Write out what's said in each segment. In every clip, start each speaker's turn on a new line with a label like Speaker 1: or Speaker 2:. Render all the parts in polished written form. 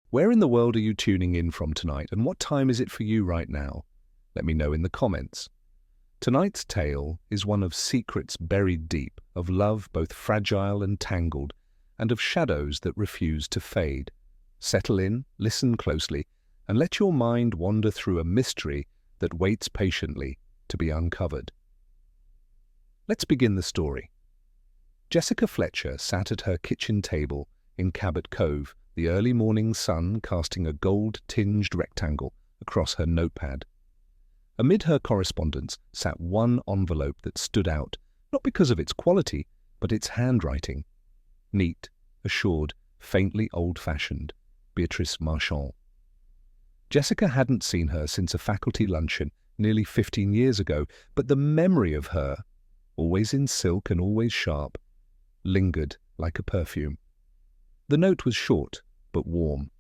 Speaker 1: Where in the world are you tuning in from tonight, and what time is it for you right now? Let me know in the comments. Tonight's tale is one of secrets buried deep, of love both fragile and tangled, and of shadows that refuse to fade. Settle in, listen closely, and let your mind wander through a mystery that waits patiently to be uncovered. Let's begin the story. Jessica Fletcher sat at her kitchen table in Cabot Cove, the early morning sun casting a gold-tinged rectangle across her notepad. Amid her correspondence sat one envelope that stood out, not because of its quality, but its handwriting. Neat, assured, faintly old-fashioned. Beatrice Marchand. Jessica hadn't seen her since a faculty luncheon nearly 15 years ago, but the memory of her, always in silk and always sharp, lingered like a perfume. The note was short, but warm.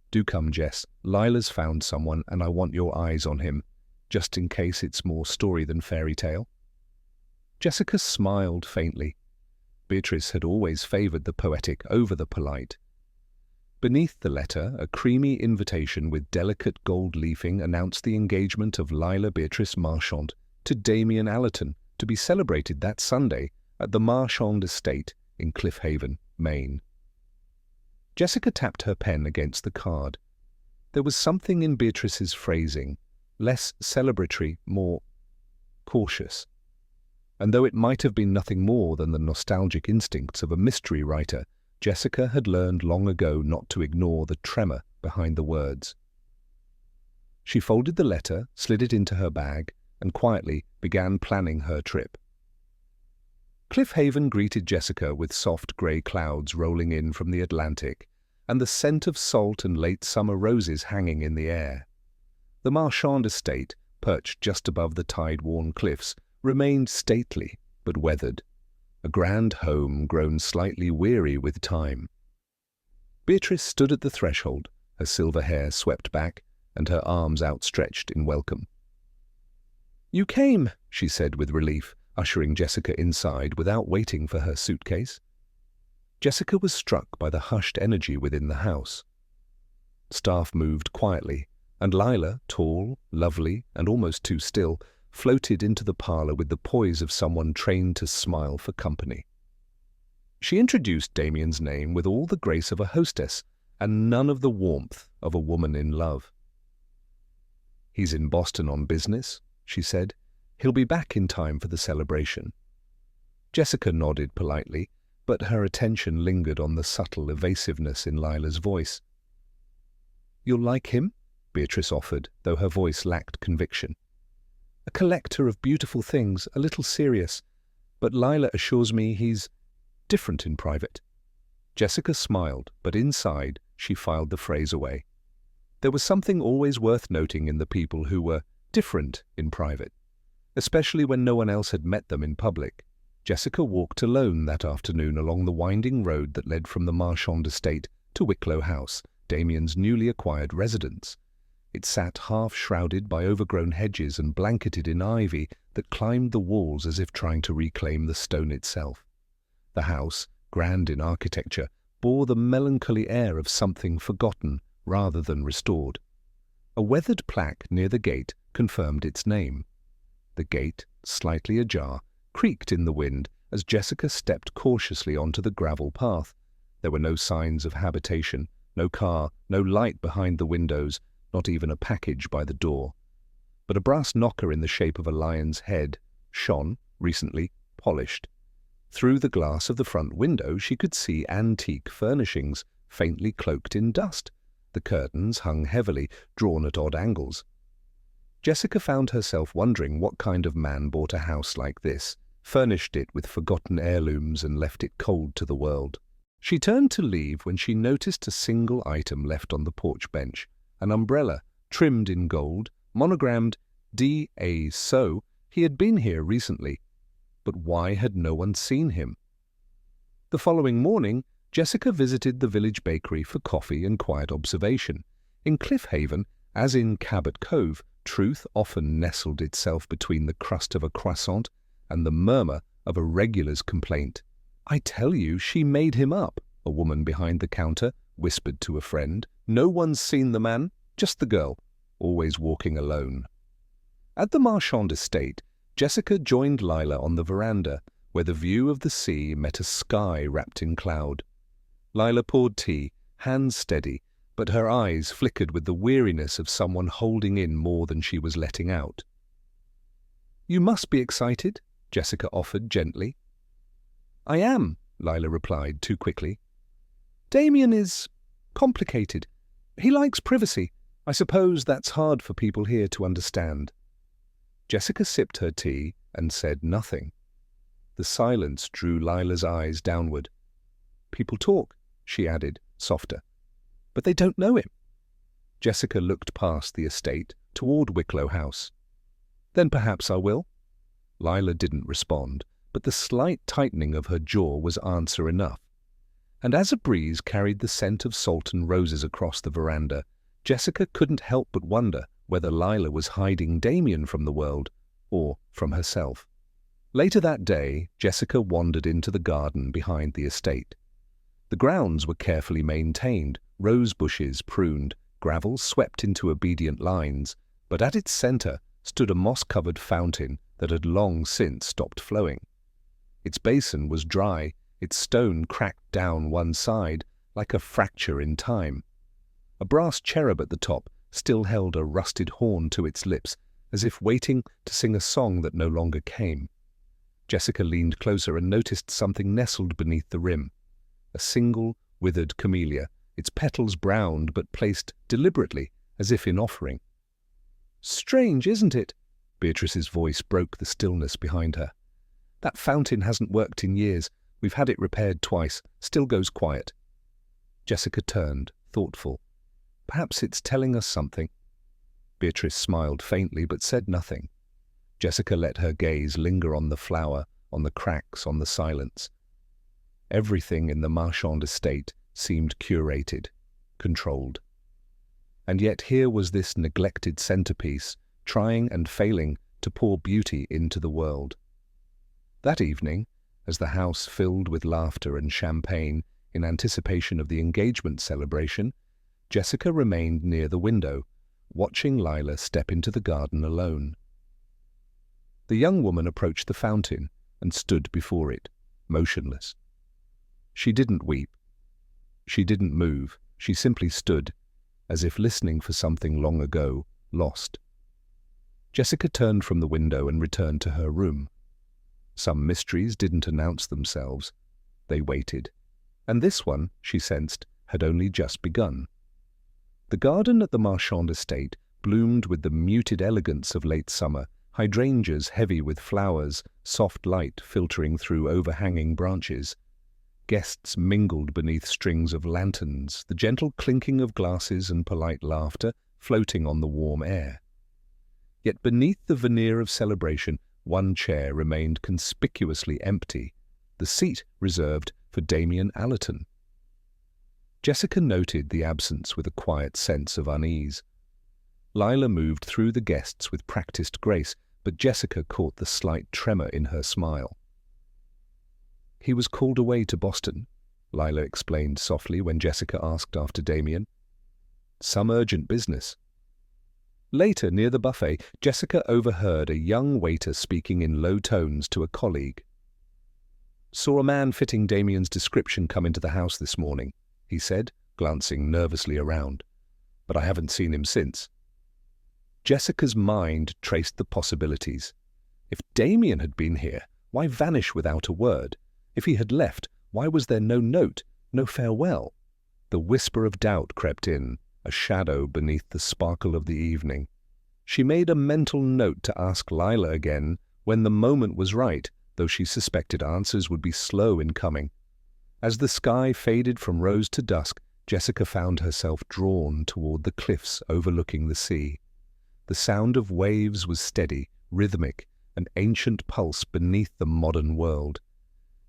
Speaker 1: "Do come, Jess. Lila's found someone, and I want your eyes on him, just in case it's more story than fairy tale." Jessica smiled faintly. Beatrice had always favoured the poetic over the polite. Beneath the letter, a creamy invitation with delicate gold leafing announced the engagement of Lila Beatrice Marchand to Damian Allerton, to be celebrated that Sunday at the Marchand estate in Cliff Haven, Maine. Jessica tapped her pen against the card. There was something in Beatrice's phrasing, less celebratory, more cautious. And though it might have been nothing more than the nostalgic instincts of a mystery writer, Jessica had learned long ago not to ignore the tremor behind the words. She folded the letter, slid it into her bag, and quietly began planning her trip. Cliff Haven greeted Jessica with soft grey clouds rolling in from the Atlantic, and the scent of salt and late summer roses hanging in the air. The Marchand estate, perched just above the tide-worn cliffs, remained stately but weathered, a grand home grown slightly weary with time. Beatrice stood at the threshold, her silver hair swept back and her arms outstretched in welcome. "You came," she said with relief, ushering Jessica inside without waiting for her suitcase. Jessica was struck by the hushed energy within the house. Staff moved quietly, and Lila, tall, lovely, and almost too still, floated into the parlor with the poise of someone trained to smile for company. She introduced Damian's name with all the grace of a hostess and none of the warmth of a woman in love. "He's in Boston on business," she said. "He'll be back in time for the celebration." Jessica nodded politely, but her attention lingered on the subtle evasiveness in Lila's voice. "You'll like him?" Beatrice offered, though her voice lacked conviction. "A collector of beautiful things, a little serious, but Lila assures me he's different in private." Jessica smiled, but inside she filed the phrase away. There was something always worth noting in the people who were different in private, especially when no one else had met them in public. Jessica walked alone that afternoon along the winding road that led from the Marchand estate to Wicklow House, Damian's newly acquired residence. It sat half-shrouded by overgrown hedges and blanketed in ivy that climbed the walls as if trying to reclaim the stone itself. The house, grand in architecture, bore the melancholy air of something forgotten rather than restored. A weathered plaque near the gate confirmed its name. The gate, slightly ajar, creaked in the wind as Jessica stepped cautiously onto the gravel path. There were no signs of habitation, no car, no light behind the windows, not even a package by the door. But a brass knocker in the shape of a lion's head shone, recently polished. Through the glass of the front window she could see antique furnishings, faintly cloaked in dust. The curtains hung heavily, drawn at odd angles. Jessica found herself wondering what kind of man bought a house like this, furnished it with forgotten heirlooms and left it cold to the world. She turned to leave when she noticed a single item left on the porch bench, an umbrella, trimmed in gold, monogrammed D.A. So, he had been here recently. But why had no one seen him? The following morning, Jessica visited the village bakery for coffee and quiet observation. In Cliff Haven, as in Cabot Cove, truth often nestled itself between the crust of a croissant and the murmur of a regular's complaint. "I tell you, she made him up," a woman behind the counter whispered to a friend. "No one's seen the man, just the girl, always walking alone." At the Marchand estate, Jessica joined Lila on the veranda, where the view of the sea met a sky wrapped in cloud. Lila poured tea, hands steady, but her eyes flickered with the weariness of someone holding in more than she was letting out. "You must be excited," Jessica offered gently. "I am," Lila replied too quickly. "Damian is complicated. He likes privacy. I suppose that's hard for people here to understand." Jessica sipped her tea and said nothing. The silence drew Lila's eyes downward. "People talk," she added, softer. "But they don't know him." Jessica looked past the estate toward Wicklow House. "Then perhaps I will." Lila didn't respond, but the slight tightening of her jaw was answer enough. And as a breeze carried the scent of salt and roses across the veranda, Jessica couldn't help but wonder whether Lila was hiding Damian from the world or from herself. Later that day, Jessica wandered into the garden behind the estate. The grounds were carefully maintained, rose bushes pruned, gravel swept into obedient lines, but at its center stood a moss-covered fountain that had long since stopped flowing. Its basin was dry, its stone cracked down one side like a fracture in time. A brass cherub at the top still held a rusted horn to its lips, as if waiting to sing a song that no longer came. Jessica leaned closer and noticed something nestled beneath the rim. A single, withered camellia, its petals browned but placed deliberately, as if in offering. "Strange, isn't it?" Beatrice's voice broke the stillness behind her. "That fountain hasn't worked in years. We've had it repaired twice. Still goes quiet." Jessica turned, thoughtful. "Perhaps it's telling us something." Beatrice smiled faintly but said nothing. Jessica let her gaze linger on the flower, on the cracks, on the silence. Everything in the Marchand estate seemed curated, controlled. And yet here was this neglected centerpiece, trying and failing to pour beauty into the world. That evening, as the house filled with laughter and champagne in anticipation of the engagement celebration, Jessica remained near the window, watching Lila step into the garden alone. The young woman approached the fountain and stood before it, motionless. She didn't weep. She didn't move. She simply stood, as if listening for something long ago, lost. Jessica turned from the window and returned to her room. Some mysteries didn't announce themselves. They waited. And this one, she sensed, had only just begun. The garden at the Marchand estate bloomed with the muted elegance of late summer, hydrangeas heavy with flowers, soft light filtering through overhanging branches. Guests mingled beneath strings of lanterns, the gentle clinking of glasses and polite laughter floating on the warm air. Yet beneath the veneer of celebration, one chair remained conspicuously empty, the seat reserved for Damian Allerton. Jessica noted the absence with a quiet sense of unease. Lila moved through the guests with practiced grace, but Jessica caught the slight tremor in her smile. "He was called away to Boston," Lila explained softly when Jessica asked after Damian. "Some urgent business." Later, near the buffet, Jessica overheard a young waiter speaking in low tones to a colleague. "Saw a man fitting Damian's description come into the house this morning," he said, glancing nervously around. "But I haven't seen him since." Jessica's mind traced the possibilities. If Damian had been here, why vanish without a word? If he had left, why was there no note, no farewell? The whisper of doubt crept in, a shadow beneath the sparkle of the evening. She made a mental note to ask Lila again when the moment was right, though she suspected answers would be slow in coming. As the sky faded from rose to dusk, Jessica found herself drawn toward the cliffs overlooking the sea. The sound of waves was steady, rhythmic, an ancient pulse beneath the modern world.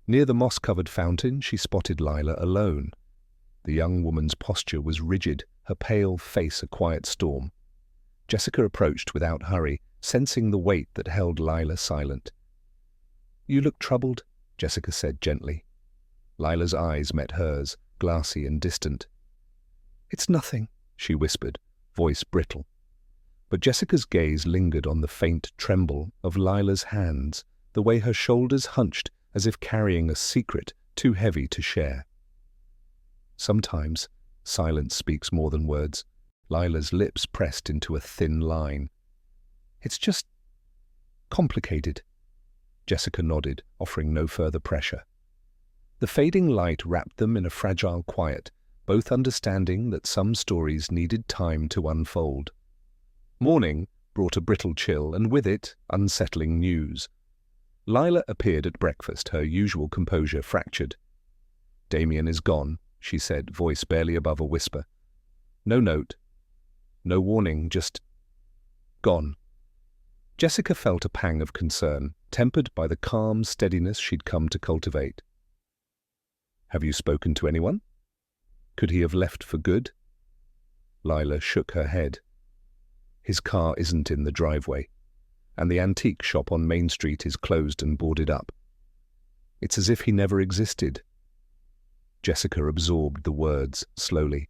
Speaker 1: Near the moss-covered fountain, she spotted Lila alone. The young woman's posture was rigid, her pale face a quiet storm. Jessica approached without hurry, sensing the weight that held Lila silent. "You look troubled," Jessica said gently. Lila's eyes met hers, glassy and distant. "It's nothing," she whispered, voice brittle. But Jessica's gaze lingered on the faint tremble of Lila's hands, the way her shoulders hunched as if carrying a secret too heavy to share. Sometimes silence speaks more than words. Lila's lips pressed into a thin line. "It's just complicated." Jessica nodded, offering no further pressure. The fading light wrapped them in a fragile quiet, both understanding that some stories needed time to unfold. Morning brought a brittle chill, and with it, unsettling news. Lila appeared at breakfast, her usual composure fractured. "Damian is gone," she said, voice barely above a whisper. "No note, no warning, just gone." Jessica felt a pang of concern, tempered by the calm steadiness she'd come to cultivate. "Have you spoken to anyone? Could he have left for good?" Lila shook her head. "His car isn't in the driveway, and the antique shop on Main Street is closed and boarded up. It's as if he never existed." Jessica absorbed the words slowly.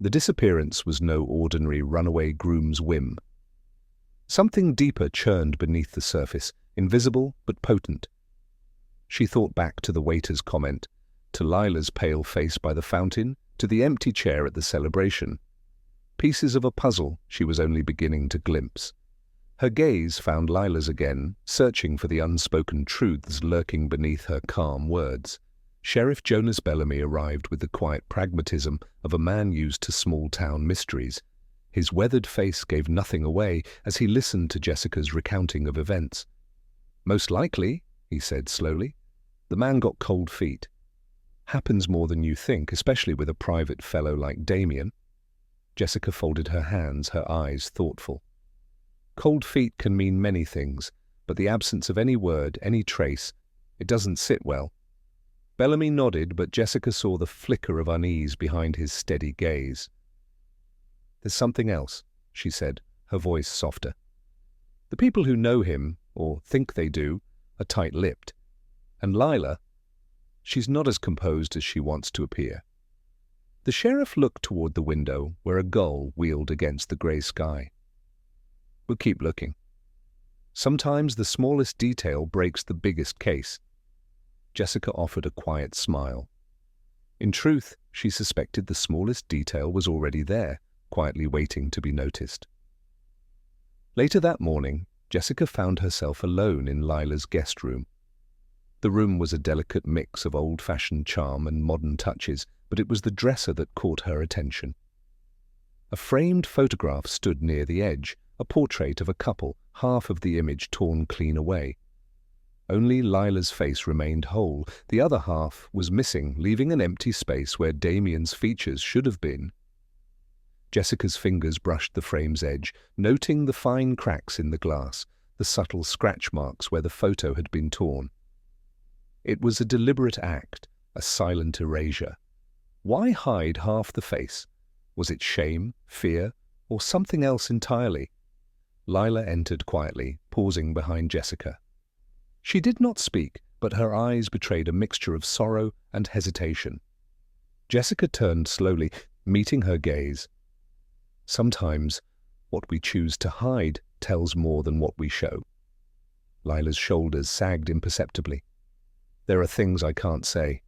Speaker 1: The disappearance was no ordinary runaway groom's whim. Something deeper churned beneath the surface, invisible but potent. She thought back to the waiter's comment, to Lila's pale face by the fountain, to the empty chair at the celebration. Pieces of a puzzle she was only beginning to glimpse. Her gaze found Lila's again, searching for the unspoken truths lurking beneath her calm words. Sheriff Jonas Bellamy arrived with the quiet pragmatism of a man used to small-town mysteries. His weathered face gave nothing away as he listened to Jessica's recounting of events. "Most likely," he said slowly, "the man got cold feet. Happens more than you think, especially with a private fellow like Damian." Jessica folded her hands, her eyes thoughtful. Cold feet can mean many things, but the absence of any word, any trace, it doesn't sit well. Bellamy nodded, but Jessica saw the flicker of unease behind his steady gaze. "There's something else," she said, her voice softer. "The people who know him, or think they do, are tight-lipped. And Lila, she's not as composed as she wants to appear." The sheriff looked toward the window, where a gull wheeled against the grey sky. "We'll keep looking. Sometimes the smallest detail breaks the biggest case." Jessica offered a quiet smile. In truth, she suspected the smallest detail was already there, quietly waiting to be noticed. Later that morning, Jessica found herself alone in Lila's guest room. The room was a delicate mix of old-fashioned charm and modern touches, but it was the dresser that caught her attention. A framed photograph stood near the edge, a portrait of a couple, half of the image torn clean away. Only Lila's face remained whole, the other half was missing, leaving an empty space where Damian's features should have been. Jessica's fingers brushed the frame's edge, noting the fine cracks in the glass, the subtle scratch marks where the photo had been torn. It was a deliberate act, a silent erasure. Why hide half the face? Was it shame, fear, or something else entirely? Lila entered quietly, pausing behind Jessica. She did not speak, but her eyes betrayed a mixture of sorrow and hesitation. Jessica turned slowly, meeting her gaze. Sometimes what we choose to hide tells more than what we show. Lila's shoulders sagged imperceptibly. "There are things I can't say."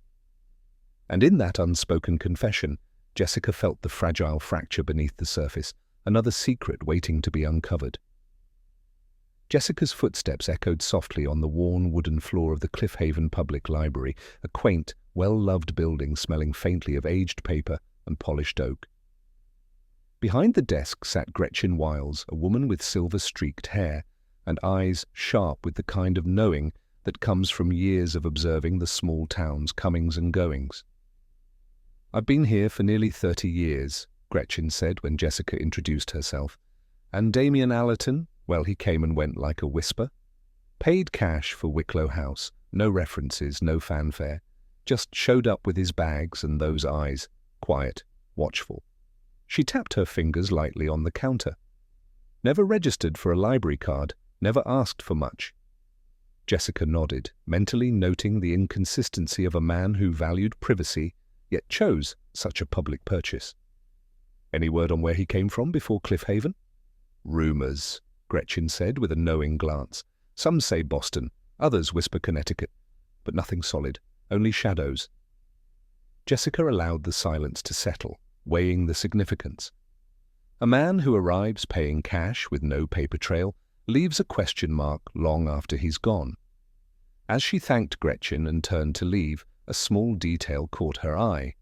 Speaker 1: And in that unspoken confession, Jessica felt the fragile fracture beneath the surface, another secret waiting to be uncovered. Jessica's footsteps echoed softly on the worn wooden floor of the Cliff Haven Public Library, a quaint, well-loved building smelling faintly of aged paper and polished oak. Behind the desk sat Gretchen Wiles, a woman with silver-streaked hair and eyes sharp with the kind of knowing that comes from years of observing the small town's comings and goings. "I've been here for nearly 30 years, Gretchen said when Jessica introduced herself. "And Damian Allerton, well, he came and went like a whisper. Paid cash for Wicklow House, no references, no fanfare. Just showed up with his bags and those eyes, quiet, watchful." She tapped her fingers lightly on the counter. "Never registered for a library card, never asked for much." Jessica nodded, mentally noting the inconsistency of a man who valued privacy, yet chose such a public purchase. Any word on where he came from before Cliffhaven? Rumours, Gretchen said with a knowing glance. Some say Boston, others whisper Connecticut, but nothing solid, only shadows. Jessica allowed the silence to settle, weighing the significance. A man who arrives paying cash with no paper trail leaves a question mark long after he's gone. As she thanked Gretchen and turned to leave, a small detail caught her eye.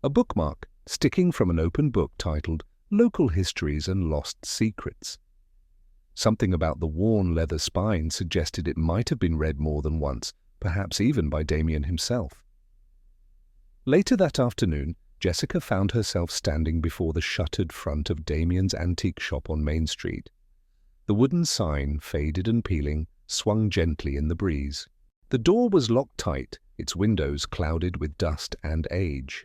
Speaker 1: A bookmark sticking from an open book titled Local Histories and Lost Secrets. Something about the worn leather spine suggested it might have been read more than once, perhaps even by Damian himself. Later that afternoon, Jessica found herself standing before the shuttered front of Damian's antique shop on Main Street. The wooden sign, faded and peeling, swung gently in the breeze. The door was locked tight, its windows clouded with dust and age.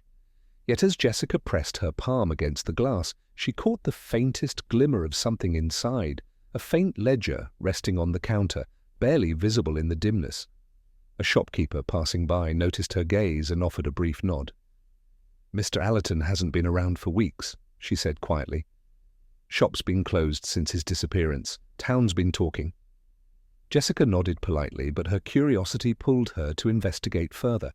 Speaker 1: Yet as Jessica pressed her palm against the glass, she caught the faintest glimmer of something inside, a faint ledger resting on the counter, barely visible in the dimness. A shopkeeper passing by noticed her gaze and offered a brief nod. "Mr. Allerton hasn't been around for weeks," she said quietly. "Shop's been closed since his disappearance. Town's been talking." Jessica nodded politely, but her curiosity pulled her to investigate further.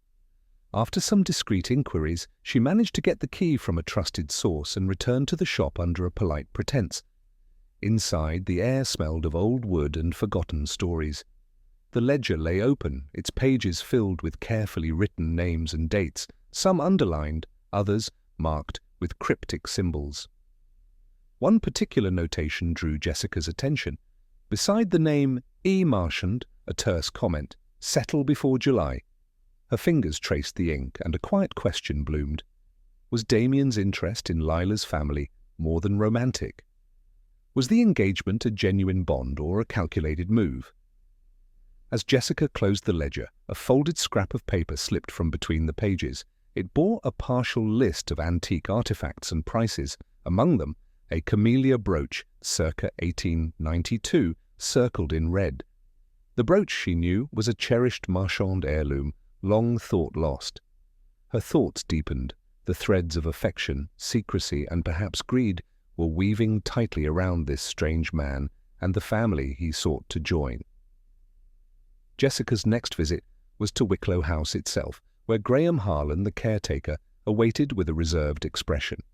Speaker 1: After some discreet inquiries, she managed to get the key from a trusted source and returned to the shop under a polite pretense. Inside, the air smelled of old wood and forgotten stories. The ledger lay open, its pages filled with carefully written names and dates, some underlined, others marked with cryptic symbols. One particular notation drew Jessica's attention. Beside the name E. Marchand, a terse comment, "Settle before July." Her fingers traced the ink, and a quiet question bloomed. Was Damian's interest in Lila's family more than romantic? Was the engagement a genuine bond or a calculated move? As Jessica closed the ledger, a folded scrap of paper slipped from between the pages. It bore a partial list of antique artifacts and prices, among them a camellia brooch circa 1892, circled in red. The brooch, she knew, was a cherished Marchand heirloom, long thought lost. Her thoughts deepened. The threads of affection, secrecy, and perhaps greed were weaving tightly around this strange man and the family he sought to join. Jessica's next visit was to Wicklow House itself, where Graham Harlan, the caretaker, awaited with a reserved expression.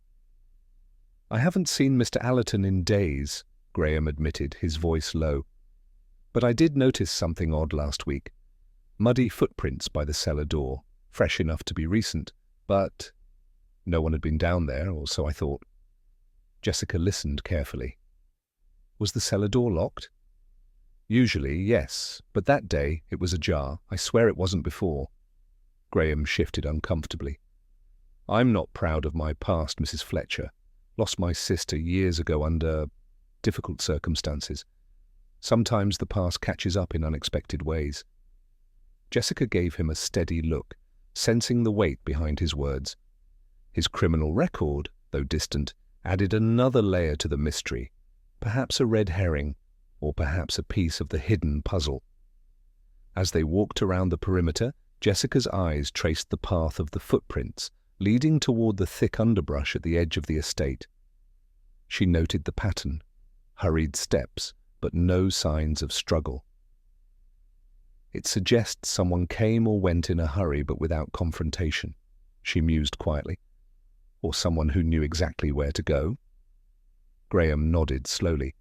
Speaker 1: "I haven't seen Mr. Allerton in days," Graham admitted, his voice low. "But I did notice something odd last week. Muddy footprints by the cellar door, fresh enough to be recent, but no one had been down there, or so I thought." Jessica listened carefully. "Was the cellar door locked?" "Usually, yes, but that day it was ajar. I swear it wasn't before." Graham shifted uncomfortably. "I'm not proud of my past, Mrs. Fletcher. Lost my sister years ago under difficult circumstances. Sometimes the past catches up in unexpected ways." Jessica gave him a steady look, sensing the weight behind his words. His criminal record, though distant, added another layer to the mystery, perhaps a red herring, or perhaps a piece of the hidden puzzle. As they walked around the perimeter, Jessica's eyes traced the path of the footprints, leading toward the thick underbrush at the edge of the estate. She noted the pattern, hurried steps, but no signs of struggle. "It suggests someone came or went in a hurry but without confrontation," she mused quietly. "Or someone who knew exactly where to go." Graham nodded slowly.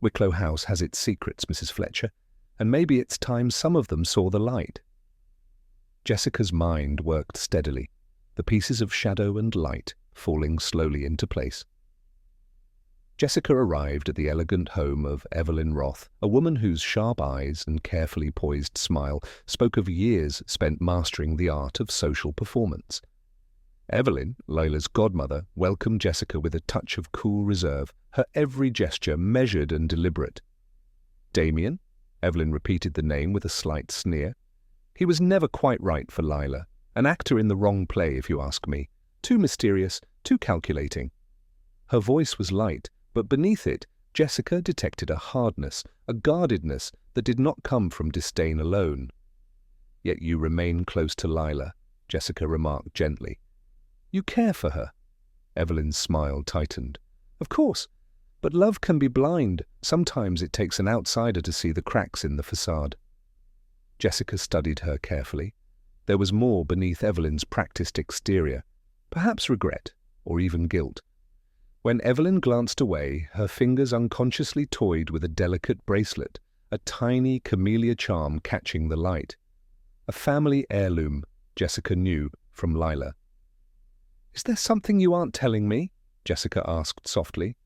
Speaker 1: "Wicklow House has its secrets, Mrs. Fletcher, and maybe it's time some of them saw the light." Jessica's mind worked steadily, the pieces of shadow and light falling slowly into place. Jessica arrived at the elegant home of Evelyn Roth, a woman whose sharp eyes and carefully poised smile spoke of years spent mastering the art of social performance. Evelyn, Lila's godmother, welcomed Jessica with a touch of cool reserve, her every gesture measured and deliberate. "Damian?" Evelyn repeated the name with a slight sneer. "He was never quite right for Lila. An actor in the wrong play, if you ask me. Too mysterious, too calculating." Her voice was light, but beneath it, Jessica detected a hardness, a guardedness that did not come from disdain alone. "Yet you remain close to Lila," Jessica remarked gently. "You care for her." Evelyn's smile tightened. Of course, but love can be blind. Sometimes it takes an outsider to see the cracks in the facade. Jessica studied her carefully. There was more beneath Evelyn's practiced exterior, perhaps regret, or even guilt. When Evelyn glanced away, her fingers unconsciously toyed with a delicate bracelet, a tiny camellia charm catching the light. A family heirloom, Jessica knew from Lila. "Is there something you aren't telling me?" Jessica asked softly.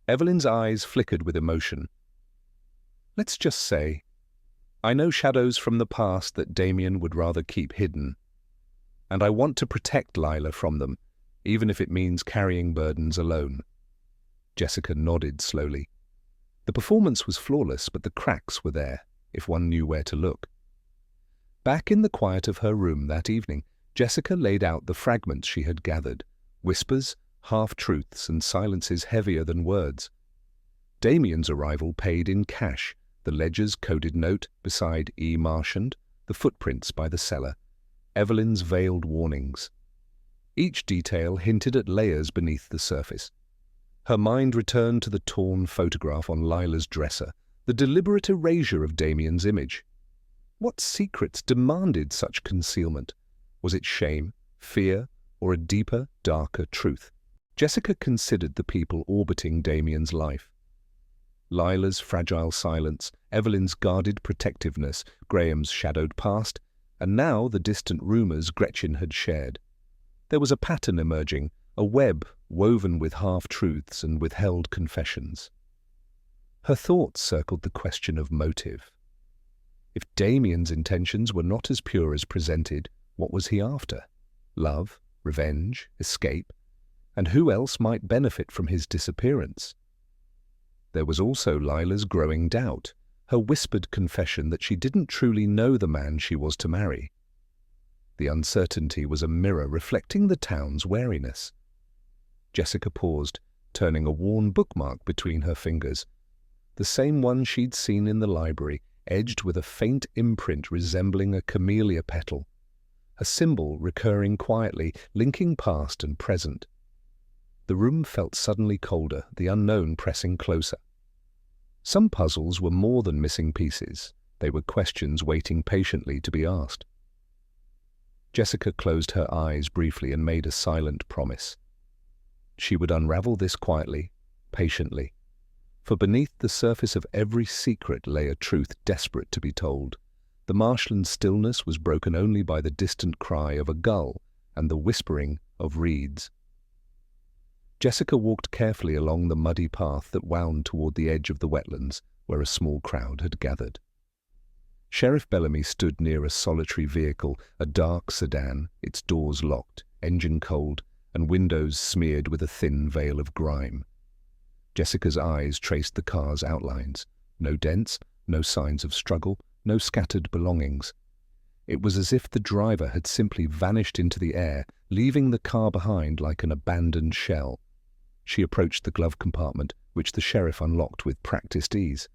Speaker 1: Evelyn's eyes flickered with emotion. "Let's just say, I know shadows from the past that Damian would rather keep hidden, and I want to protect Lila from them, even if it means carrying burdens alone." Jessica nodded slowly. The performance was flawless, but the cracks were there, if one knew where to look. Back in the quiet of her room that evening, Jessica laid out the fragments she had gathered, whispers, half-truths, and silences heavier than words. Damian's arrival paid in cash, the ledger's coded note beside E. Marchand, the footprints by the cellar, Evelyn's veiled warnings. Each detail hinted at layers beneath the surface. Her mind returned to the torn photograph on Lila's dresser, the deliberate erasure of Damian's image. What secrets demanded such concealment? Was it shame, fear, or a deeper, darker truth? Jessica considered the people orbiting Damian's life. Lila's fragile silence, Evelyn's guarded protectiveness, Graham's shadowed past, and now the distant rumors Gretchen had shared. There was a pattern emerging, a web woven with half-truths and withheld confessions. Her thoughts circled the question of motive. If Damian's intentions were not as pure as presented, what was he after? Love, revenge, escape? And who else might benefit from his disappearance? There was also Lila's growing doubt, her whispered confession that she didn't truly know the man she was to marry. The uncertainty was a mirror reflecting the town's wariness. Jessica paused, turning a worn bookmark between her fingers. The same one she'd seen in the library, edged with a faint imprint resembling a camellia petal. A symbol recurring quietly, linking past and present. The room felt suddenly colder, the unknown pressing closer. Some puzzles were more than missing pieces. They were questions waiting patiently to be asked. Jessica closed her eyes briefly and made a silent promise. She would unravel this quietly, patiently. For beneath the surface of every secret lay a truth desperate to be told. The marshland stillness was broken only by the distant cry of a gull and the whispering of reeds. Jessica walked carefully along the muddy path that wound toward the edge of the wetlands, where a small crowd had gathered. Sheriff Bellamy stood near a solitary vehicle, a dark sedan, its doors locked, engine cold, and windows smeared with a thin veil of grime. Jessica's eyes traced the car's outlines. No dents, no signs of struggle, no scattered belongings. It was as if the driver had simply vanished into the air, leaving the car behind like an abandoned shell. She approached the glove compartment, which the sheriff unlocked with practiced ease.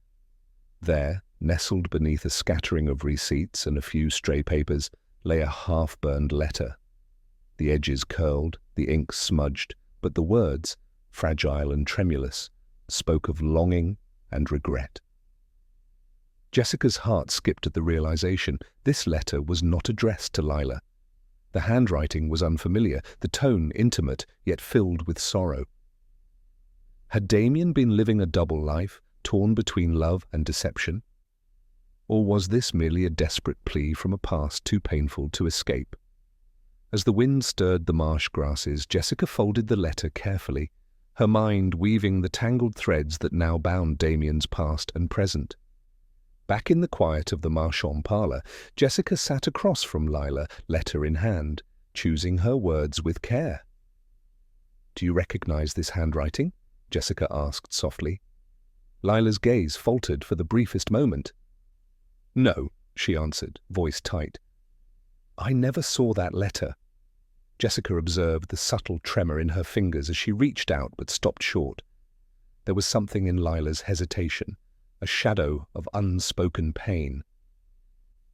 Speaker 1: There, nestled beneath a scattering of receipts and a few stray papers, lay a half-burned letter. The edges curled, the ink smudged, but the words, fragile and tremulous, spoke of longing and regret. Jessica's heart skipped at the realization this letter was not addressed to Lila. The handwriting was unfamiliar, the tone intimate, yet filled with sorrow. Had Damian been living a double life, torn between love and deception? Or was this merely a desperate plea from a past too painful to escape? As the wind stirred the marsh grasses, Jessica folded the letter carefully, her mind weaving the tangled threads that now bound Damian's past and present. Back in the quiet of the Marchand parlour, Jessica sat across from Lila, letter in hand, choosing her words with care. "Do you recognize this handwriting?" Jessica asked softly. Lila's gaze faltered for the briefest moment. "No," she answered, voice tight. "I never saw that letter." Jessica observed the subtle tremor in her fingers as she reached out but stopped short. There was something in Lila's hesitation, a shadow of unspoken pain.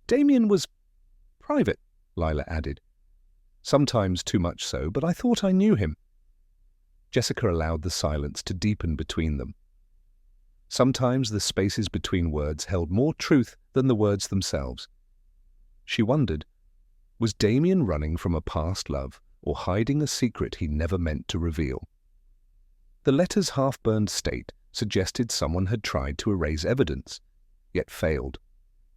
Speaker 1: "Damian was private," Lila added. "Sometimes too much so, but I thought I knew him." Jessica allowed the silence to deepen between them. Sometimes the spaces between words held more truth than the words themselves. She wondered, was Damian running from a past love or hiding a secret he never meant to reveal? The letter's half-burned state suggested someone had tried to erase evidence, yet failed.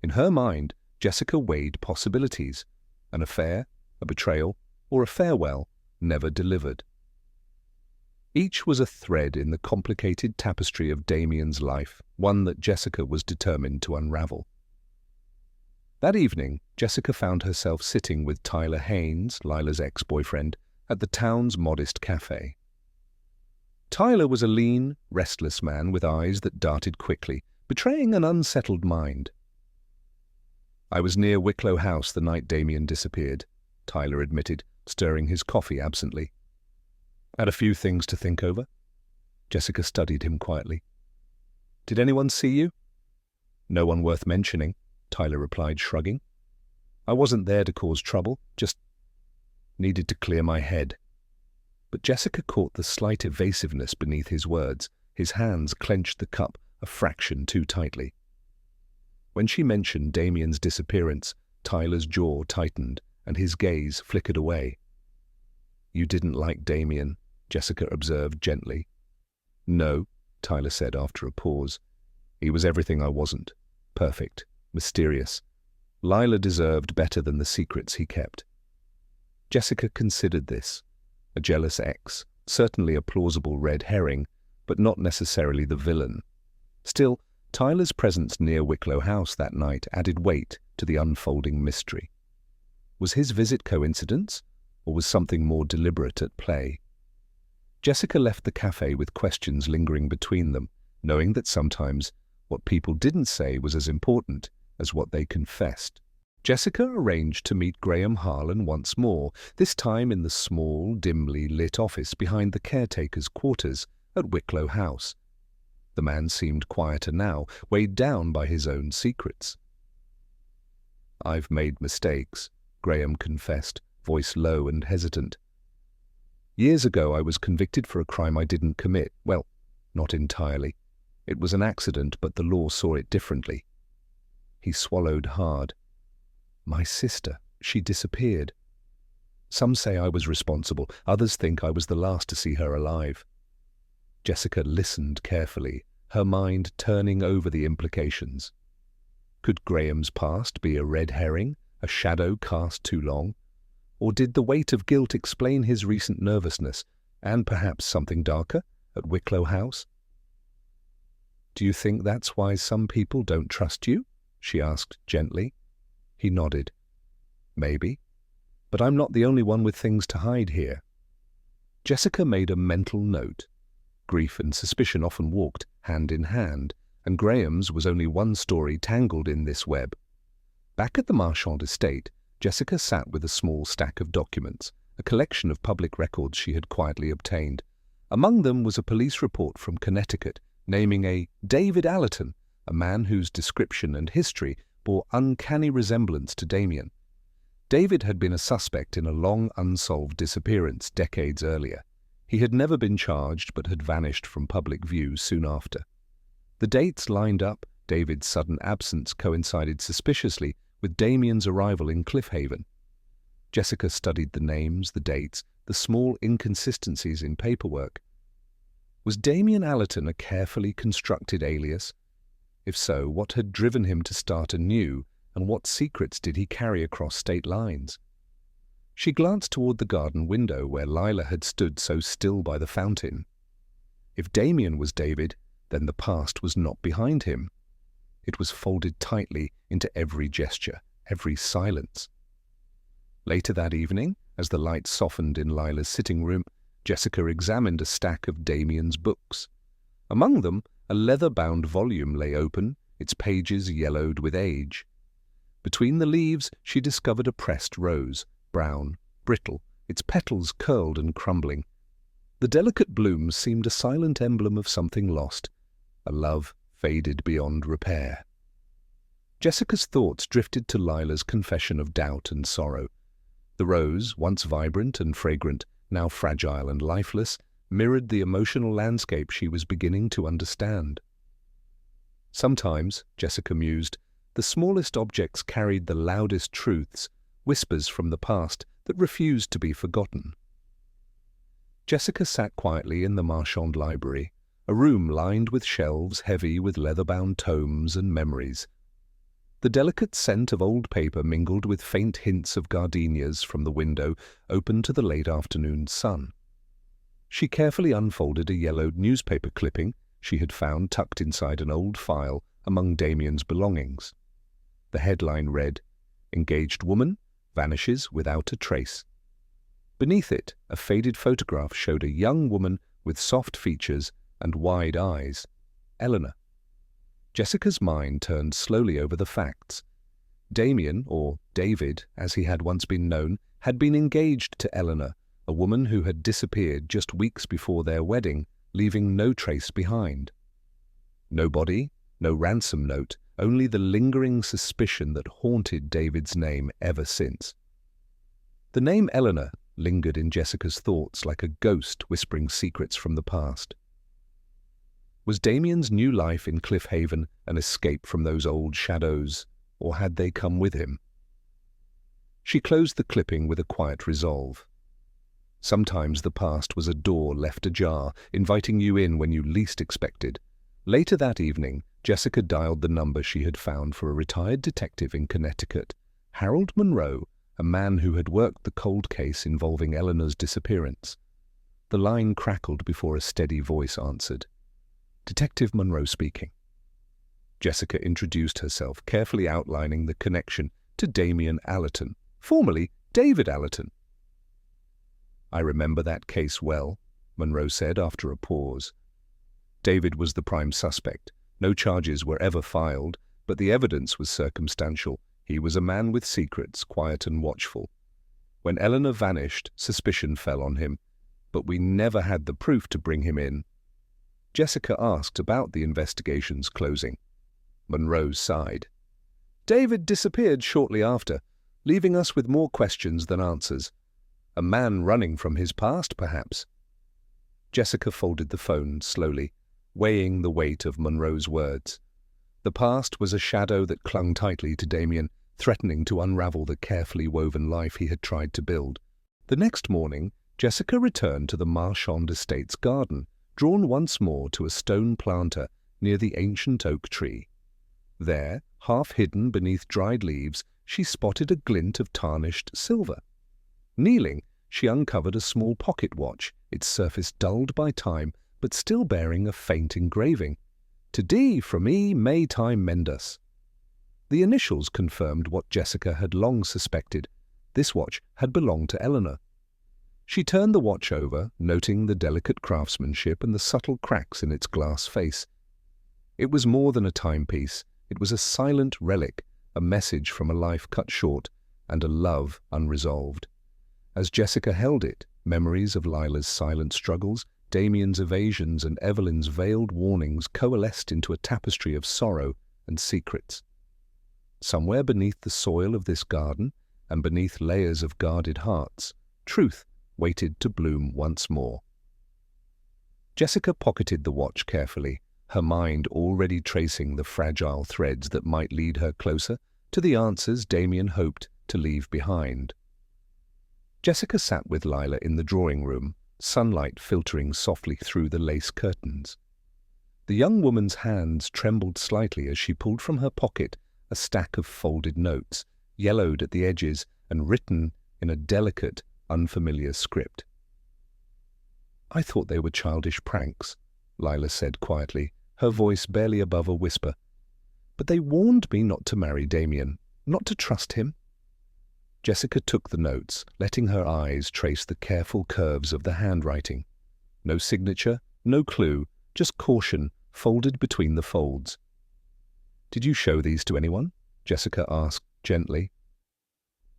Speaker 1: In her mind, Jessica weighed possibilities: an affair, a betrayal, or a farewell never delivered. Each was a thread in the complicated tapestry of Damian's life, one that Jessica was determined to unravel. That evening, Jessica found herself sitting with Tyler Haynes, Lila's ex-boyfriend, at the town's modest cafe. Tyler was a lean, restless man with eyes that darted quickly, betraying an unsettled mind. "I was near Wicklow House the night Damian disappeared," Tyler admitted, stirring his coffee absently. "Had a few things to think over." Jessica studied him quietly. "Did anyone see you?" "No one worth mentioning," Tyler replied, shrugging. "I wasn't there to cause trouble, just needed to clear my head." But Jessica caught the slight evasiveness beneath his words. His hands clenched the cup a fraction too tightly. When she mentioned Damian's disappearance, Tyler's jaw tightened and his gaze flickered away. "You didn't like Damian," Jessica observed gently. "No," Tyler said after a pause. "He was everything I wasn't. Perfect, mysterious. Lila deserved better than the secrets he kept." Jessica considered this. A jealous ex, certainly a plausible red herring, but not necessarily the villain. Still, Tyler's presence near Wicklow House that night added weight to the unfolding mystery. Was his visit coincidence, or was something more deliberate at play? Jessica left the cafe with questions lingering between them, knowing that sometimes what people didn't say was as important as what they confessed. Jessica arranged to meet Graham Harlan once more, this time in the small, dimly lit office behind the caretaker's quarters at Wicklow House. The man seemed quieter now, weighed down by his own secrets. "I've made mistakes," Graham confessed, voice low and hesitant. "Years ago I was convicted for a crime I didn't commit. Well, not entirely. It was an accident, but the law saw it differently." He swallowed hard. "My sister, she disappeared. Some say I was responsible, others think I was the last to see her alive." Jessica listened carefully, her mind turning over the implications. Could Graham's past be a red herring, a shadow cast too long? Or did the weight of guilt explain his recent nervousness, and perhaps something darker, at Wicklow House? "Do you think that's why some people don't trust you?" she asked gently. He nodded. "Maybe. But I'm not the only one with things to hide here." Jessica made a mental note. Grief and suspicion often walked hand in hand, and Graham's was only one story tangled in this web. Back at the Marchand estate, Jessica sat with a small stack of documents, a collection of public records she had quietly obtained. Among them was a police report from Connecticut naming a David Allerton, a man whose description and history bore uncanny resemblance to Damian. David had been a suspect in a long unsolved disappearance decades earlier. He had never been charged but had vanished from public view soon after. The dates lined up. David's sudden absence coincided suspiciously with Damian's arrival in Cliffhaven. Jessica studied the names, the dates, the small inconsistencies in paperwork. Was Damian Allerton a carefully constructed alias? If so, what had driven him to start anew, and what secrets did he carry across state lines? She glanced toward the garden window where Lila had stood so still by the fountain. If Damian was David, then the past was not behind him. It was folded tightly into every gesture, every silence. Later that evening, as the light softened in Lila's sitting room, Jessica examined a stack of Damian's books. Among them, a leather-bound volume lay open, its pages yellowed with age. Between the leaves she discovered a pressed rose, brown, brittle, its petals curled and crumbling. The delicate blooms seemed a silent emblem of something lost, a love faded beyond repair. Jessica's thoughts drifted to Lila's confession of doubt and sorrow. The rose, once vibrant and fragrant, now fragile and lifeless, mirrored the emotional landscape she was beginning to understand. Sometimes, Jessica mused, the smallest objects carried the loudest truths, whispers from the past that refused to be forgotten. Jessica sat quietly in the Marchand library, a room lined with shelves heavy with leather-bound tomes and memories. The delicate scent of old paper mingled with faint hints of gardenias from the window open to the late afternoon sun. She carefully unfolded a yellowed newspaper clipping she had found tucked inside an old file among Damian's belongings. The headline read, "Engaged woman vanishes without a trace." Beneath it, a faded photograph showed a young woman with soft features and wide eyes, Eleanor. Jessica's mind turned slowly over the facts. Damian, or David, as he had once been known, had been engaged to Eleanor, a woman who had disappeared just weeks before their wedding, leaving no trace behind. No body, no ransom note, only the lingering suspicion that haunted David's name ever since. The name Eleanor lingered in Jessica's thoughts like a ghost whispering secrets from the past. Was Damian's new life in Cliff Haven an escape from those old shadows, or had they come with him? She closed the clipping with a quiet resolve. Sometimes the past was a door left ajar, inviting you in when you least expected. Later that evening, Jessica dialed the number she had found for a retired detective in Connecticut, Harold Monroe, a man who had worked the cold case involving Eleanor's disappearance. The line crackled before a steady voice answered. "Detective Monroe speaking." Jessica introduced herself, carefully outlining the connection to Damian Allerton, formerly David Allerton. "I remember that case well," Monroe said after a pause. David was the prime suspect. No charges were ever filed, but the evidence was circumstantial. He was a man with secrets, quiet and watchful. When Eleanor vanished, suspicion fell on him, but we never had the proof to bring him in. Jessica asked about the investigation's closing. Monroe sighed. "David disappeared shortly after, leaving us with more questions than answers. A man running from his past, perhaps." Jessica folded the phone slowly, weighing the weight of Monroe's words. The past was a shadow that clung tightly to Damian, threatening to unravel the carefully woven life he had tried to build. The next morning, Jessica returned to the Marchand Estate's garden, drawn once more to a stone planter near the ancient oak tree. There, half hidden beneath dried leaves, she spotted a glint of tarnished silver. Kneeling, she uncovered a small pocket watch, its surface dulled by time, but still bearing a faint engraving. "To D from E, May time mend us." The initials confirmed what Jessica had long suspected. This watch had belonged to Eleanor. She turned the watch over, noting the delicate craftsmanship and the subtle cracks in its glass face. It was more than a timepiece. It was a silent relic, a message from a life cut short, and a love unresolved. As Jessica held it, memories of Lila's silent struggles, Damian's evasions, and Evelyn's veiled warnings coalesced into a tapestry of sorrow and secrets. Somewhere beneath the soil of this garden, and beneath layers of guarded hearts, truth waited to bloom once more. Jessica pocketed the watch carefully, her mind already tracing the fragile threads that might lead her closer to the answers Damian hoped to leave behind. Jessica sat with Lila in the drawing room, sunlight filtering softly through the lace curtains. The young woman's hands trembled slightly as she pulled from her pocket a stack of folded notes, yellowed at the edges and written in a delicate, unfamiliar script. "I thought they were childish pranks," Lila said quietly, her voice barely above a whisper. "But they warned me not to marry Damian, not to trust him." Jessica took the notes, letting her eyes trace the careful curves of the handwriting. No signature, no clue, just caution folded between the folds. "Did you show these to anyone?" Jessica asked gently.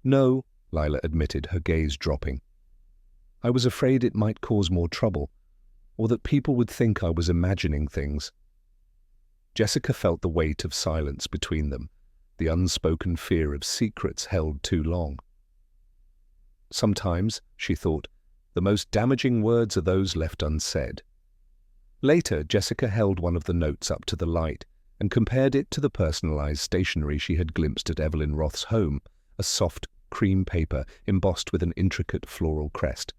Speaker 1: "No," Lila admitted, her gaze dropping. "I was afraid it might cause more trouble, or that people would think I was imagining things." Jessica felt the weight of silence between them, the unspoken fear of secrets held too long. Sometimes, she thought, The most damaging words are those left unsaid. Later, Jessica held one of the notes up to the light and compared it to the personalized stationery she had glimpsed at Evelyn Roth's home, a soft cream paper embossed with an intricate floral crest.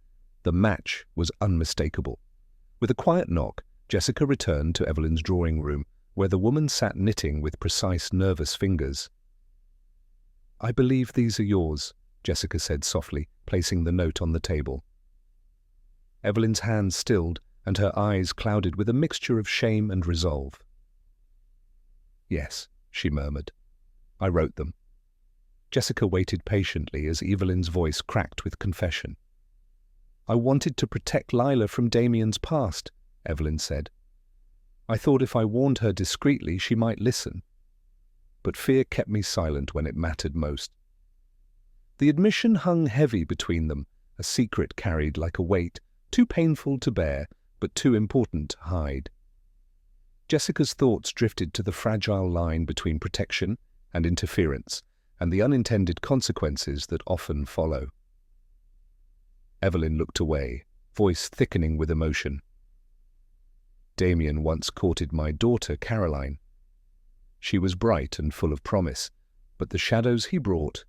Speaker 1: The match was unmistakable. With a quiet knock, Jessica returned to Evelyn's drawing room, where the woman sat knitting with precise, nervous fingers. "I believe these are yours," Jessica said softly, placing the note on the table. Evelyn's hands stilled, and her eyes clouded with a mixture of shame and resolve. "Yes," she murmured. "I wrote them." Jessica waited patiently as Evelyn's voice cracked with confession. "I wanted to protect Lila from Damian's past," Evelyn said. "I thought if I warned her discreetly, she might listen. But fear kept me silent when it mattered most." The admission hung heavy between them, a secret carried like a weight, too painful to bear, but too important to hide. Jessica's thoughts drifted to the fragile line between protection and interference, and the unintended consequences that often follow. Evelyn looked away, voice thickening with emotion. "Damian once courted my daughter, Caroline. She was bright and full of promise, but the shadows he brought,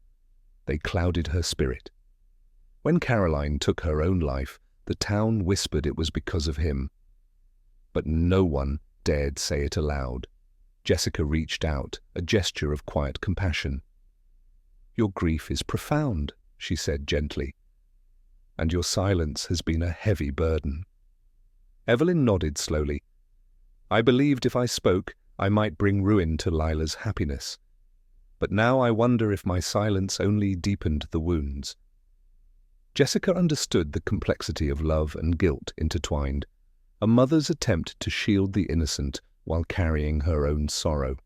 Speaker 1: they clouded her spirit. When Caroline took her own life, the town whispered it was because of him. But no one dared say it aloud." Jessica reached out, a gesture of quiet compassion. "Your grief is profound," she said gently, "and your silence has been a heavy burden." Evelyn nodded slowly. "I believed if I spoke, I might bring ruin to Lila's happiness. But now I wonder if my silence only deepened the wounds." Jessica understood the complexity of love and guilt intertwined, a mother's attempt to shield the innocent while carrying her own sorrow.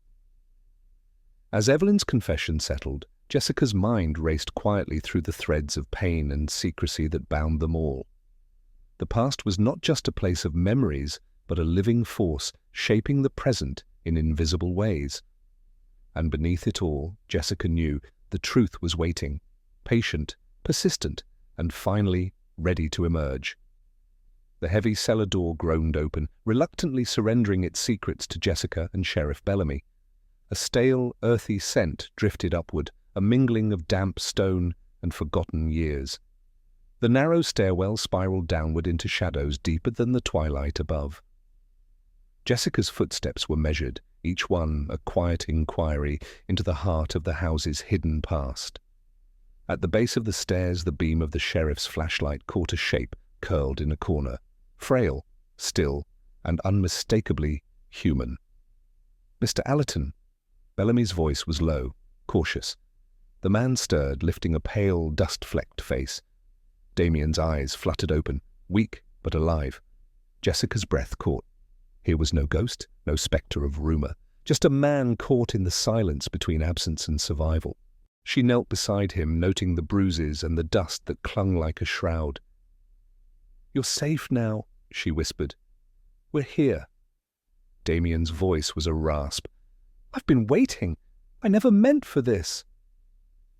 Speaker 1: As Evelyn's confession settled, Jessica's mind raced quietly through the threads of pain and secrecy that bound them all. The past was not just a place of memories, but a living force shaping the present in invisible ways. And beneath it all, Jessica knew the truth was waiting, patient, persistent, and finally ready to emerge. The heavy cellar door groaned open, reluctantly surrendering its secrets to Jessica and Sheriff Bellamy. A stale, earthy scent drifted upward, a mingling of damp stone and forgotten years. The narrow stairwell spiraled downward into shadows deeper than the twilight above. Jessica's footsteps were measured, each one a quiet inquiry into the heart of the house's hidden past. At the base of the stairs, the beam of the sheriff's flashlight caught a shape curled in a corner, frail, still, and unmistakably human. "Mr. Allerton." Bellamy's voice was low, cautious. The man stirred, lifting a pale, dust-flecked face. Damian's eyes fluttered open, weak but alive. Jessica's breath caught. Here was no ghost, no spectre of rumor, just a man caught in the silence between absence and survival. She knelt beside him, noting the bruises and the dust that clung like a shroud. "You're safe now," she whispered. "We're here." Damian's voice was a rasp. "I've been waiting. I never meant for this."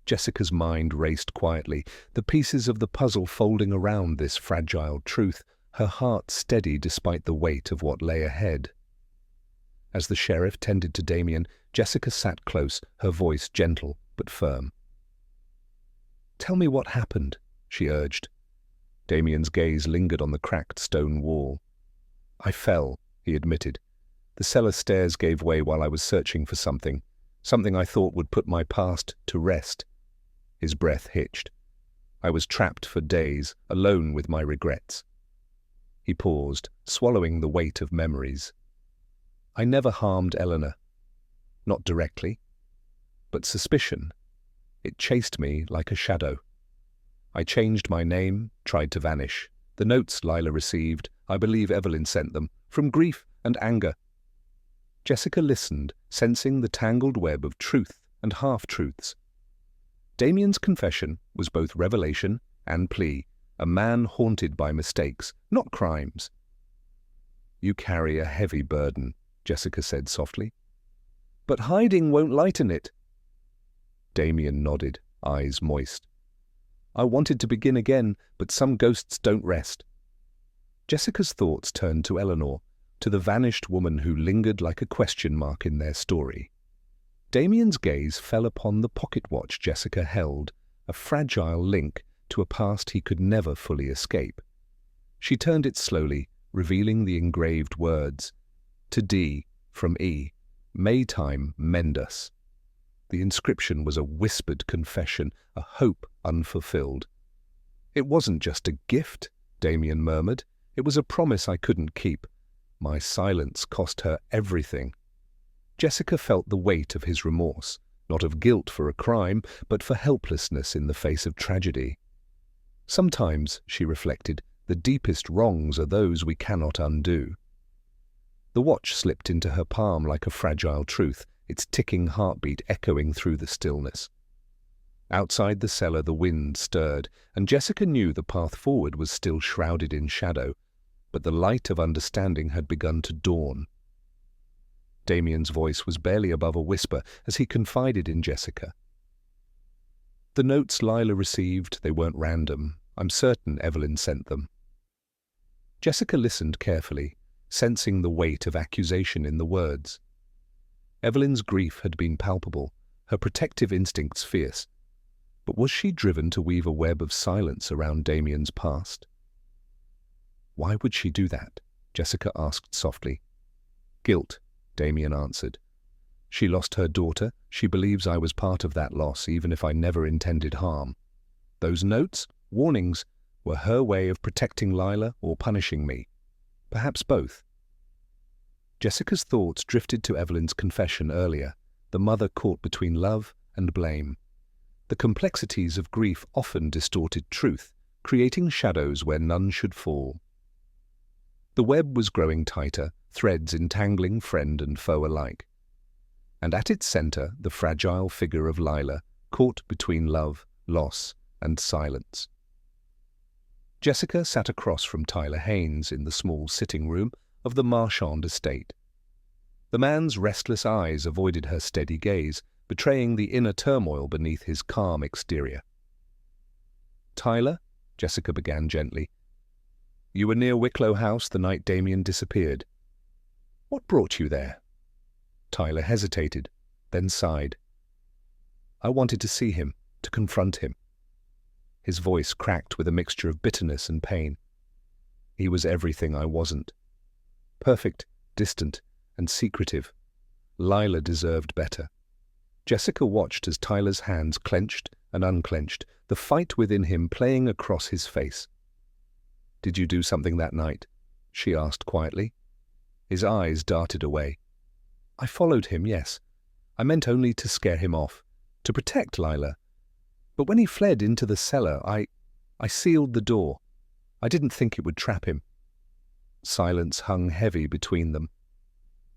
Speaker 1: Jessica's mind raced quietly, the pieces of the puzzle folding around this fragile truth, her heart steady despite the weight of what lay ahead. As the sheriff tended to Damian, Jessica sat close, her voice gentle but firm. "Tell me what happened," she urged. Damian's gaze lingered on the cracked stone wall. "I fell," he admitted. "The cellar stairs gave way while I was searching for something I thought would put my past to rest." His breath hitched. "I was trapped for days, alone with my regrets." He paused, swallowing the weight of memories. "I never harmed Eleanor. Not directly. But suspicion, it chased me like a shadow. I changed my name, tried to vanish. The notes Lila received, I believe Evelyn sent them, from grief and anger." Jessica listened, sensing the tangled web of truth and half-truths. Damian's confession was both revelation and plea, a man haunted by mistakes, not crimes. "You carry a heavy burden," Jessica said softly. "But hiding won't lighten it." Damian nodded, eyes moist. I wanted to begin again, but some ghosts don't rest. Jessica's thoughts turned to Eleanor, to the vanished woman who lingered like a question mark in their story. Damian's gaze fell upon the pocket watch Jessica held, a fragile link to a past he could never fully escape. She turned it slowly, revealing the engraved words, "To D, from E, Maytime mend us." The inscription was a whispered confession, a hope unfulfilled. "It wasn't just a gift," Damian murmured. "It was a promise I couldn't keep. My silence cost her everything." Jessica felt the weight of his remorse, not of guilt for a crime, but for helplessness in the face of tragedy. Sometimes, she reflected, the deepest wrongs are those we cannot undo. The watch slipped into her palm like a fragile truth, its ticking heartbeat echoing through the stillness. Outside the cellar the wind stirred, and Jessica knew the path forward was still shrouded in shadow, but the light of understanding had begun to dawn. Damian's voice was barely above a whisper as he confided in Jessica. "The notes Lila received, they weren't random. I'm certain Evelyn sent them." Jessica listened carefully, sensing the weight of accusation in the words. Evelyn's grief had been palpable, her protective instincts fierce. But was she driven to weave a web of silence around Damian's past? "Why would she do that?" Jessica asked softly. "Guilt," Damian answered. "She lost her daughter. She believes I was part of that loss, even if I never intended harm. Those notes, warnings, were her way of protecting Lila or punishing me. Perhaps both." Jessica's thoughts drifted to Evelyn's confession earlier, the mother caught between love and blame. The complexities of grief often distorted truth, creating shadows where none should fall. The web was growing tighter, threads entangling friend and foe alike. And at its center, the fragile figure of Lila, caught between love, loss, and silence. Jessica sat across from Tyler Haynes in the small sitting room of the Marchand estate. The man's restless eyes avoided her steady gaze, betraying the inner turmoil beneath his calm exterior. "Tyler," Jessica began gently, "you were near Wicklow House the night Damian disappeared. What brought you there?" Tyler hesitated, then sighed. "I wanted to see him, to confront him." His voice cracked with a mixture of bitterness and pain. "He was everything I wasn't. Perfect, distant, and secretive. Lila deserved better." Jessica watched as Tyler's hands clenched and unclenched, the fight within him playing across his face. "Did you do something that night?" she asked quietly. His eyes darted away. "I followed him, yes. I meant only to scare him off, to protect Lila. But when he fled into the cellar, I sealed the door. I didn't think it would trap him." Silence hung heavy between them.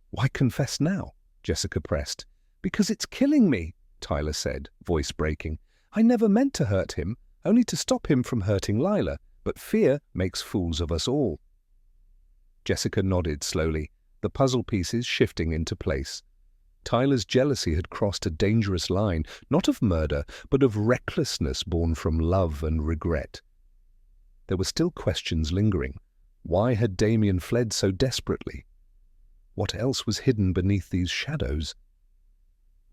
Speaker 1: "Why confess now?" Jessica pressed. "Because it's killing me," Tyler said, voice breaking. "I never meant to hurt him, only to stop him from hurting Lila, but fear makes fools of us all." Jessica nodded slowly, the puzzle pieces shifting into place. Tyler's jealousy had crossed a dangerous line, not of murder, but of recklessness born from love and regret. There were still questions lingering. Why had Damian fled so desperately? What else was hidden beneath these shadows?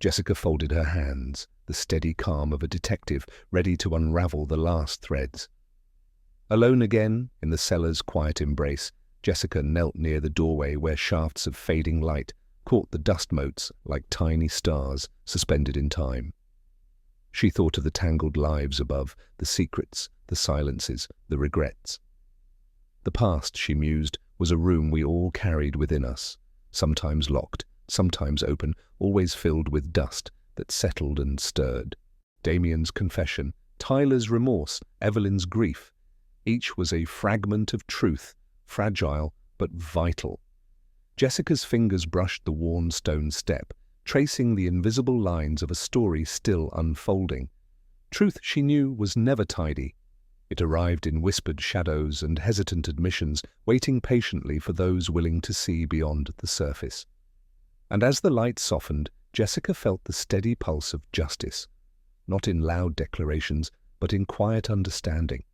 Speaker 1: Jessica folded her hands, the steady calm of a detective, ready to unravel the last threads. Alone again, in the cellar's quiet embrace, Jessica knelt near the doorway where shafts of fading light caught the dust motes like tiny stars suspended in time. She thought of the tangled lives above, the secrets, the silences, the regrets. The past, she mused, was a room we all carried within us, sometimes locked, sometimes open, always filled with dust that settled and stirred. Damian's confession, Tyler's remorse, Evelyn's grief. Each was a fragment of truth, fragile but vital. Jessica's fingers brushed the worn stone step, tracing the invisible lines of a story still unfolding. Truth, she knew, was never tidy. It arrived in whispered shadows and hesitant admissions, waiting patiently for those willing to see beyond the surface. And as the light softened, Jessica felt the steady pulse of justice, not in loud declarations, but in quiet understanding.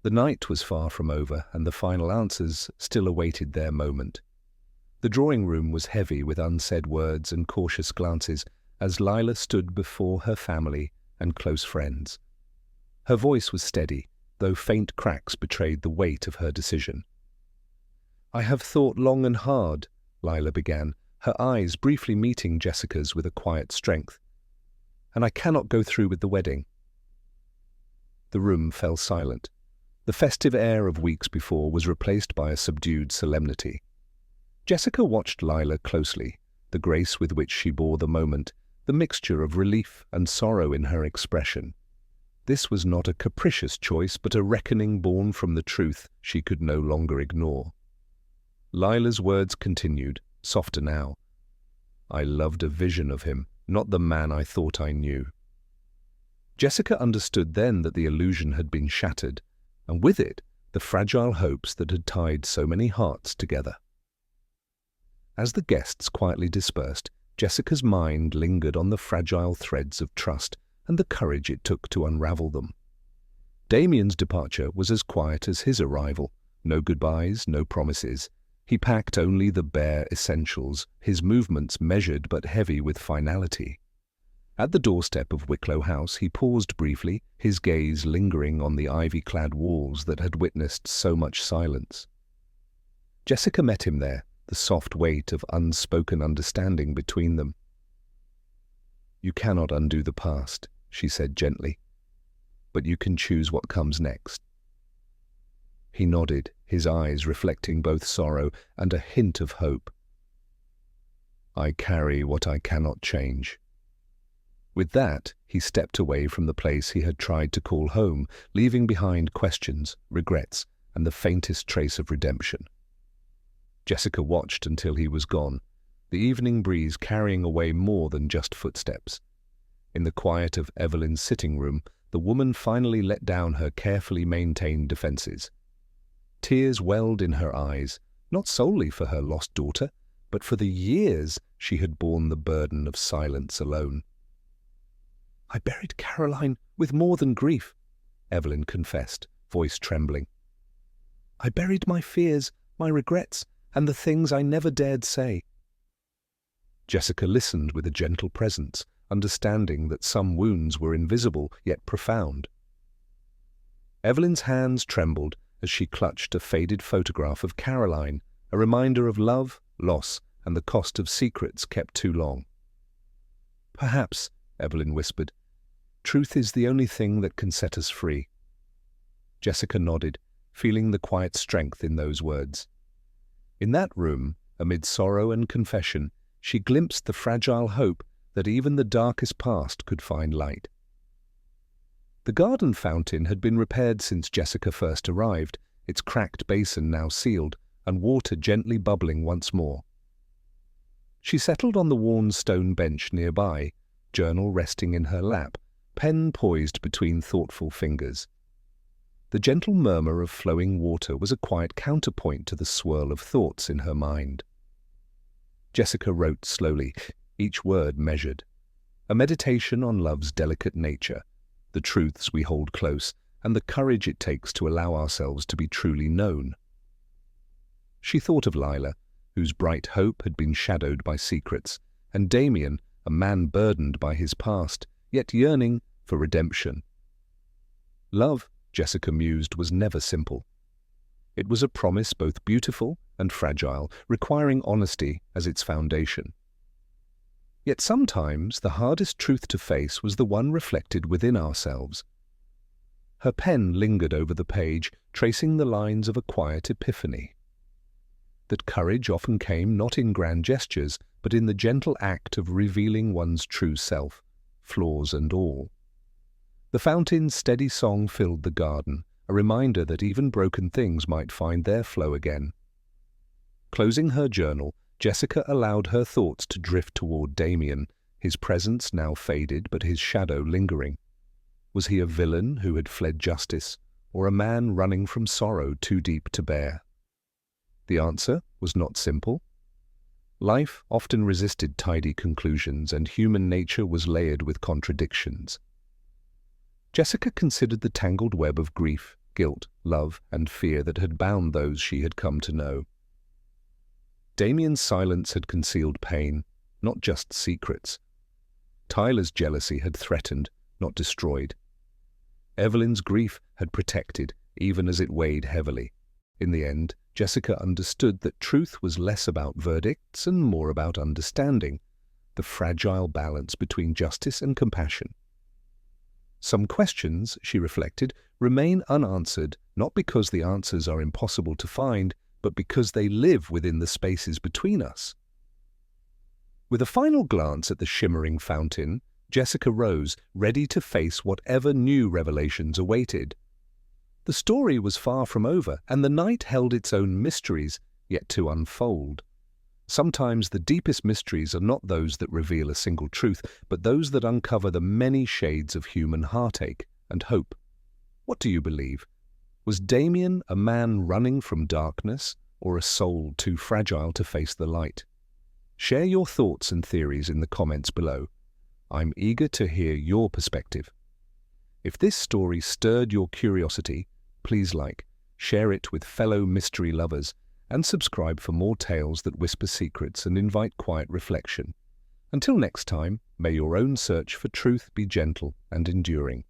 Speaker 1: The night was far from over, and the final answers still awaited their moment. The drawing room was heavy with unsaid words and cautious glances as Lila stood before her family and close friends. Her voice was steady, though faint cracks betrayed the weight of her decision. "I have thought long and hard," Lila began, her eyes briefly meeting Jessica's with a quiet strength, "and I cannot go through with the wedding." The room fell silent. The festive air of weeks before was replaced by a subdued solemnity. Jessica watched Lila closely, the grace with which she bore the moment, the mixture of relief and sorrow in her expression. This was not a capricious choice, but a reckoning born from the truth she could no longer ignore. Lila's words continued, softer now. "I loved a vision of him, not the man I thought I knew." Jessica understood then that the illusion had been shattered, and with it, the fragile hopes that had tied so many hearts together. As the guests quietly dispersed, Jessica's mind lingered on the fragile threads of trust and the courage it took to unravel them. Damian's departure was as quiet as his arrival. No goodbyes, no promises. He packed only the bare essentials, his movements measured but heavy with finality. At the doorstep of Wicklow House he paused briefly, his gaze lingering on the ivy-clad walls that had witnessed so much silence. Jessica met him there, the soft weight of unspoken understanding between them. "You cannot undo the past," she said gently, "but you can choose what comes next." He nodded, his eyes reflecting both sorrow and a hint of hope. "I carry what I cannot change." With that, he stepped away from the place he had tried to call home, leaving behind questions, regrets, and the faintest trace of redemption. Jessica watched until he was gone, the evening breeze carrying away more than just footsteps. In the quiet of Evelyn's sitting room, the woman finally let down her carefully maintained defenses. Tears welled in her eyes, not solely for her lost daughter, but for the years she had borne the burden of silence alone. "I buried Caroline with more than grief," Evelyn confessed, voice trembling. "I buried my fears, my regrets, and the things I never dared say." Jessica listened with a gentle presence, understanding that some wounds were invisible yet profound. Evelyn's hands trembled as she clutched a faded photograph of Caroline, a reminder of love, loss, and the cost of secrets kept too long. "Perhaps," Evelyn whispered, "truth is the only thing that can set us free." Jessica nodded, feeling the quiet strength in those words. In that room, amid sorrow and confession, she glimpsed the fragile hope that even the darkest past could find light. The garden fountain had been repaired since Jessica first arrived, its cracked basin now sealed, and water gently bubbling once more. She settled on the worn stone bench nearby, journal resting in her lap, pen poised between thoughtful fingers. The gentle murmur of flowing water was a quiet counterpoint to the swirl of thoughts in her mind. Jessica wrote slowly, each word measured. A meditation on love's delicate nature, the truths we hold close, and the courage it takes to allow ourselves to be truly known. She thought of Lila, whose bright hope had been shadowed by secrets, and Damian, a man burdened by his past, yet yearning for redemption. Love, Jessica mused, was never simple. It was a promise both beautiful and fragile, requiring honesty as its foundation. Yet sometimes the hardest truth to face was the one reflected within ourselves. Her pen lingered over the page, tracing the lines of a quiet epiphany. That courage often came not in grand gestures, but in the gentle act of revealing one's true self, flaws and all. The fountain's steady song filled the garden, a reminder that even broken things might find their flow again. Closing her journal, Jessica allowed her thoughts to drift toward Damian, his presence now faded but his shadow lingering. Was he a villain who had fled justice, or a man running from sorrow too deep to bear? The answer was not simple. Life often resisted tidy conclusions, and human nature was layered with contradictions. Jessica considered the tangled web of grief, guilt, love, and fear that had bound those she had come to know. Damian's silence had concealed pain, not just secrets. Tyler's jealousy had threatened, not destroyed. Evelyn's grief had protected, even as it weighed heavily. In the end, Jessica understood that truth was less about verdicts and more about understanding, the fragile balance between justice and compassion. Some questions, she reflected, remain unanswered, not because the answers are impossible to find, but because they live within the spaces between us. With a final glance at the shimmering fountain, Jessica rose, ready to face whatever new revelations awaited. The story was far from over, and the night held its own mysteries yet to unfold. Sometimes the deepest mysteries are not those that reveal a single truth, but those that uncover the many shades of human heartache and hope. What do you believe? Was Damian a man running from darkness, or a soul too fragile to face the light? Share your thoughts and theories in the comments below. I'm eager to hear your perspective. If this story stirred your curiosity, please like, share it with fellow mystery lovers, and subscribe for more tales that whisper secrets and invite quiet reflection. Until next time, may your own search for truth be gentle and enduring.